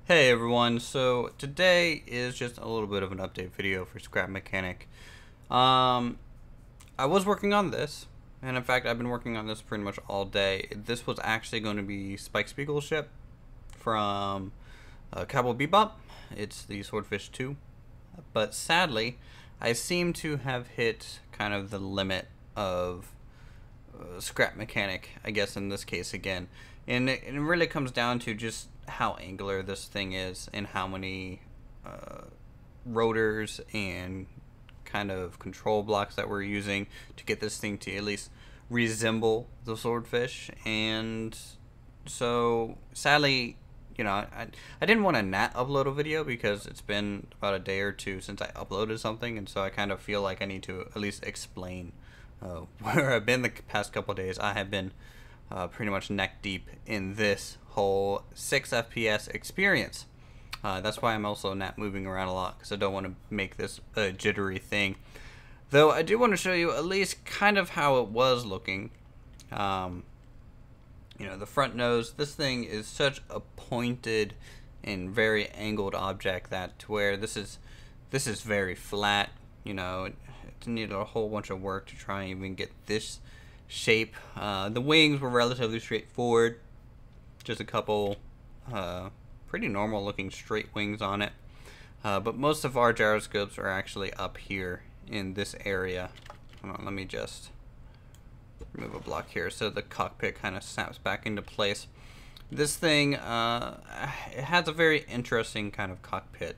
Hey everyone, so today is just a little bit of an update video for Scrap Mechanic. I was working on this, and in fact I've been working on this pretty much all day. This was actually going to be Spike Spiegel's ship from Cowboy Bebop. It's the Swordfish II, but sadly I seem to have hit kind of the limit of Scrap Mechanic, I guess in this case again. And it really comes down to just how angular this thing is and how many rotors and kind of control blocks that we're using to get this thing to at least resemble the Swordfish. And so sadly, I didn't want to not upload a video because it's been about a day or two since I uploaded something, and so I kind of feel like I need to at least explain where I've been the past couple of days. I have been pretty much neck deep in this whole 6 FPS experience. That's why I'm also not moving around a lot, because I don't want to make this a jittery thing. Though I do want to show you at least kind of how it was looking. The front nose, this thing is such a pointed and very angled object that to where this is very flat. It needed a whole bunch of work to try and even get this shape. The wings were relatively straightforward, just a couple pretty normal looking straight wings on it, but most of our gyroscopes are actually up here in this area. Hold on, let me just remove a block here so the cockpit kind of snaps back into place. This thing it has a very interesting kind of cockpit,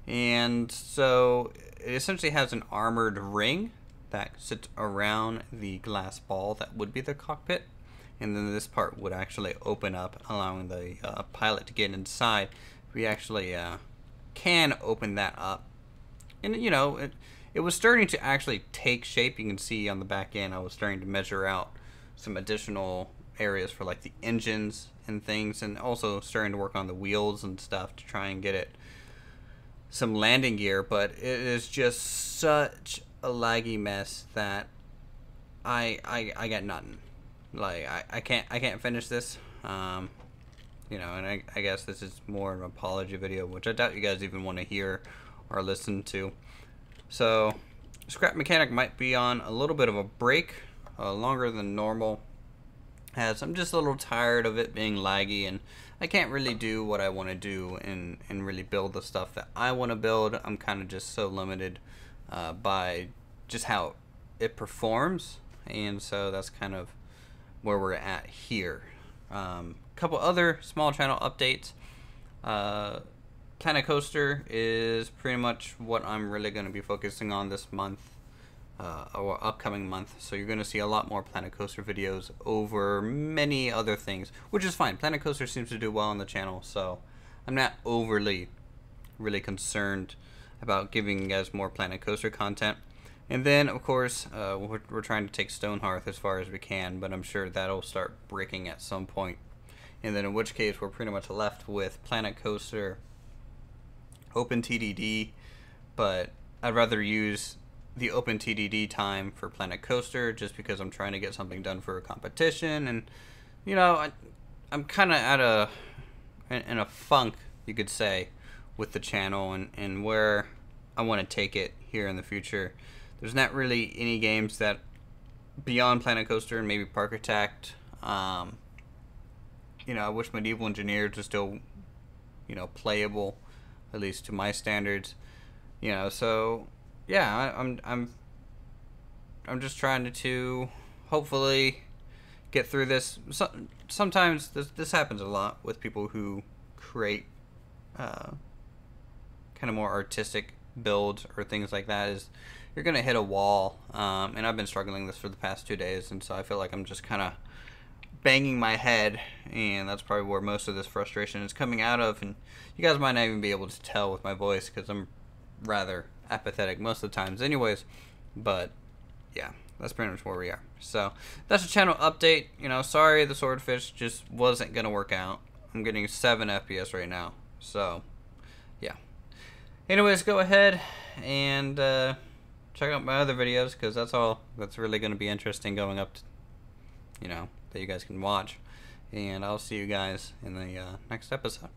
and so it essentially has an armored ring that sits around the glass ball that would be the cockpit, and then this part would actually open up, allowing the pilot to get inside. We actually can open that up, and it was starting to actually take shape. You can see on the back end I was starting to measure out some additional areas for like the engines and things, and also starting to work on the wheels and stuff to try and get it some landing gear. But it is just such a laggy mess that I got nothing. Like I can't finish this. And I guess this is more of an apology video, which I doubt you guys even want to hear or listen to. So Scrap Mechanic might be on a little bit of a break, longer than normal, as I'm just a little tired of it being laggy, and I can't really do what I want to do and really build the stuff that I want to build. I'm kind of just so limited by just how it performs, and so that's kind of where we're at here. Couple other small channel updates. Planet Coaster is pretty much what I'm really going to be focusing on this month, or upcoming month. So you're going to see a lot more Planet Coaster videos over many other things, which is fine. Planet Coaster seems to do well on the channel, so I'm not overly really concerned about giving you guys more Planet Coaster content. And then, of course, we're trying to take Stonehearth as far as we can, but I'm sure that'll start breaking at some point. And then in which case, we're pretty much left with Planet Coaster, Open TDD, but I'd rather use the Open TDD time for Planet Coaster just because I'm trying to get something done for a competition. And, I'm kind of in a funk, you could say, with the channel and where I want to take it here in the future. There's not really any games that beyond Planet Coaster and maybe Park Attack. I wish Medieval Engineers was still, playable, at least to my standards. So yeah, I'm just trying to hopefully get through this. Sometimes this happens a lot with people who create kind of more artistic builds or things like that, is you're gonna hit a wall, and I've been struggling this for the past 2 days, and so I feel like I'm just kind of banging my head, and that's probably where most of this frustration is coming out of. And you guys might not even be able to tell with my voice because I'm rather apathetic most of the times anyways, but yeah, that's pretty much where we are. So that's a channel update. Sorry the Swordfish just wasn't gonna work out. I'm getting 7 FPS right now, so yeah. Anyways, go ahead and check out my other videos, because that's all that's really going to be interesting going up to, that you guys can watch. And I'll see you guys in the next episode.